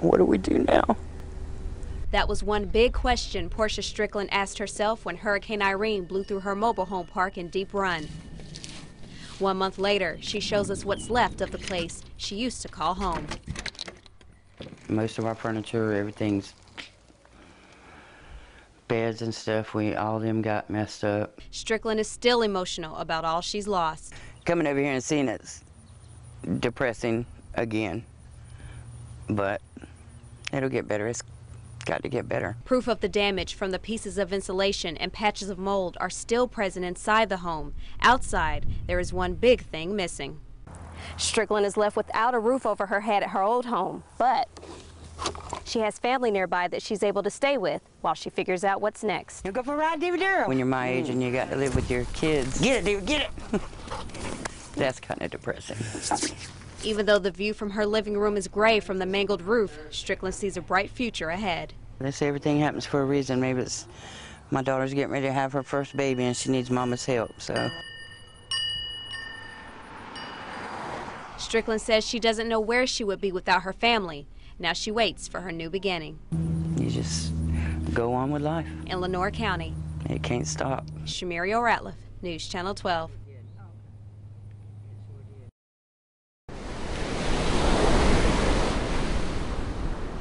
What do we do now? That was one big question Portia Strickland asked herself when Hurricane Irene blew through her mobile home park in Deep Run. 1 month later, she shows us what's left of the place she used to call home. Most of our furniture, everything's beds and stuff, all of them got messed up. Strickland is still emotional about all she's lost. Coming over here and seeing it's depressing again, but it'll get better. It's got to get better. Proof of the damage from the pieces of insulation and patches of mold are still present inside the home. Outside, there is one big thing missing. Strickland is left without a roof over her head at her old home, but she has family nearby that she's able to stay with while she figures out what's next. You go for a ride, David Darrell. When you're my age and you got to live with your kids. Get it, David, get it. That's kind of depressing. Even though the view from her living room is gray from the mangled roof, Strickland sees a bright future ahead. They say everything happens for a reason. Maybe it's my daughter's getting ready to have her first baby and she needs mama's help, so. Strickland says she doesn't know where she would be without her family. Now she waits for her new beginning. You just go on with life. In Lenoir County. It can't stop. Shamirio Ratliff, News Channel 12.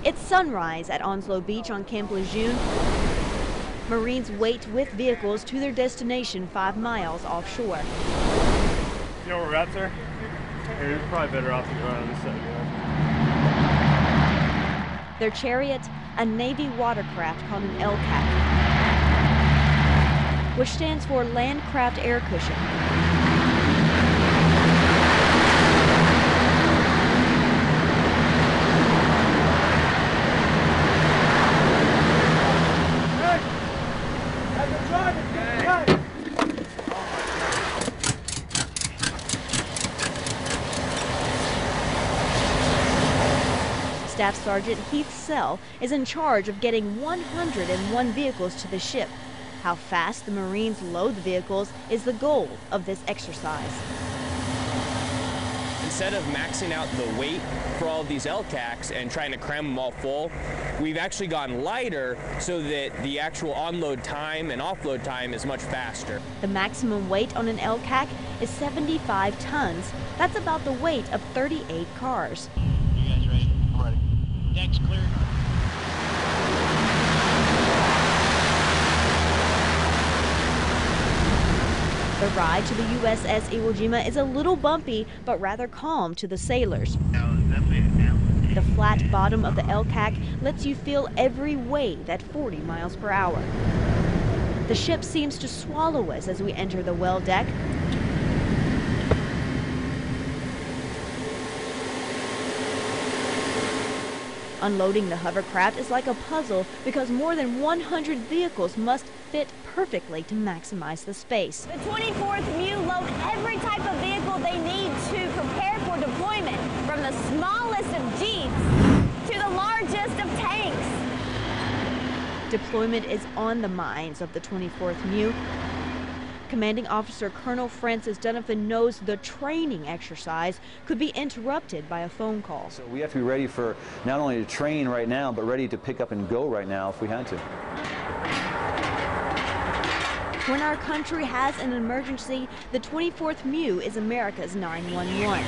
It's sunrise at Onslow Beach on Camp Lejeune. Marines wait with vehicles to their destination 5 miles offshore. You know where we're at, sir? Yeah, you're probably better off to go on this side. Their chariot, a Navy watercraft called an LCAC, which stands for Landcraft Air Cushion. Staff Sergeant Heath Sell is in charge of getting 101 vehicles to the ship. How fast the Marines load the vehicles is the goal of this exercise. Instead of maxing out the weight for all of these LCACs and trying to cram them all full, we've actually gone lighter so that the actual onload time and offload time is much faster. The maximum weight on an LCAC is 75 tons. That's about the weight of 38 cars. You guys ready? I'm ready. Deck's clear. The ride to the USS Iwo Jima is a little bumpy, but rather calm to the sailors. The flat bottom of the LCAC lets you feel every wave at 40 miles per hour. The ship seems to swallow us as we enter the well deck. Unloading the hovercraft is like a puzzle because more than 100 vehicles must fit perfectly to maximize the space. The 24th MEU load every type of vehicle they need to prepare for deployment, from the smallest of Jeeps to the largest of tanks. Deployment is on the minds of the 24th MEU. Commanding Officer Colonel Francis Donovan knows the training exercise could be interrupted by a phone call. So we have to be ready for not only to train right now, but ready to pick up and go right now if we had to. When our country has an emergency, the 24th MEU is America's 911.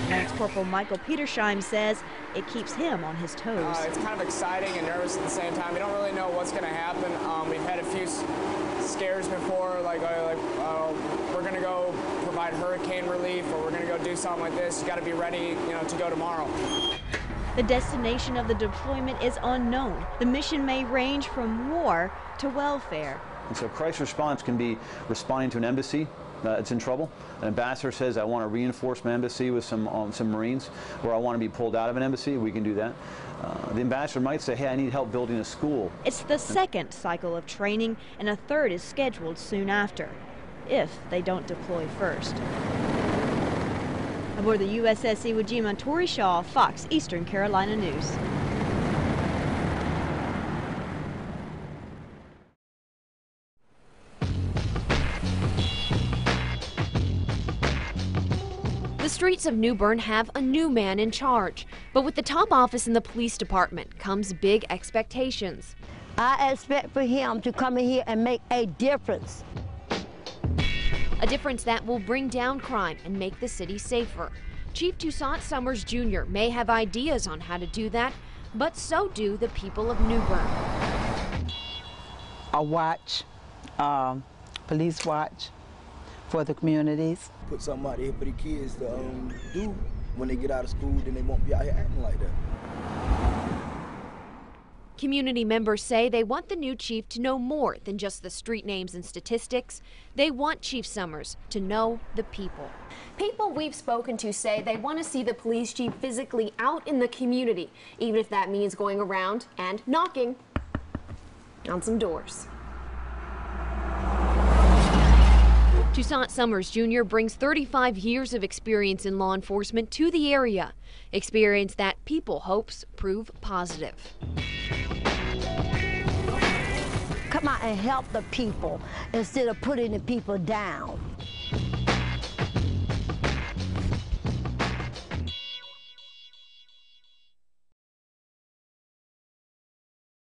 Lance Corporal Michael Petersheim says it keeps him on his toes. It's kind of exciting and nervous at the same time. We don't really know what's going to happen. We've had a few scares before, like we're going to go provide hurricane relief, or we're going to go do something like this. You got to be ready, to go tomorrow. The destination of the deployment is unknown. The mission may range from war to welfare. And so crisis response can be responding to an embassy that's in trouble. An ambassador says, I want to reinforce my embassy with some Marines, or I want to be pulled out of an embassy. We can do that. The ambassador might say, hey, I need help building a school. It's the second cycle of training, and a third is scheduled soon after, if they don't deploy first. Aboard the USS Iwo Jima, Tori Shaw, Fox Eastern Carolina News. The streets of New Bern have a new man in charge, but with the top office in the police department comes big expectations. I expect for him to come in here and make a difference. A difference that will bring down crime and make the city safer. Chief Toussaint Summers Jr. may have ideas on how to do that, but so do the people of New Bern. A watch, police watch for the communities. Put something out there for the kids to do when they get out of school, then they won't be out here acting like that. Community members say they want the new chief to know more than just the street names and statistics. They want Chief Summers to know the people. People we've spoken to say they want to see the police chief physically out in the community, even if that means going around and knocking on some doors. Toussaint Summers Jr. brings 35 years of experience in law enforcement to the area, experience that people hopes prove positive. Come out and help the people instead of putting the people down.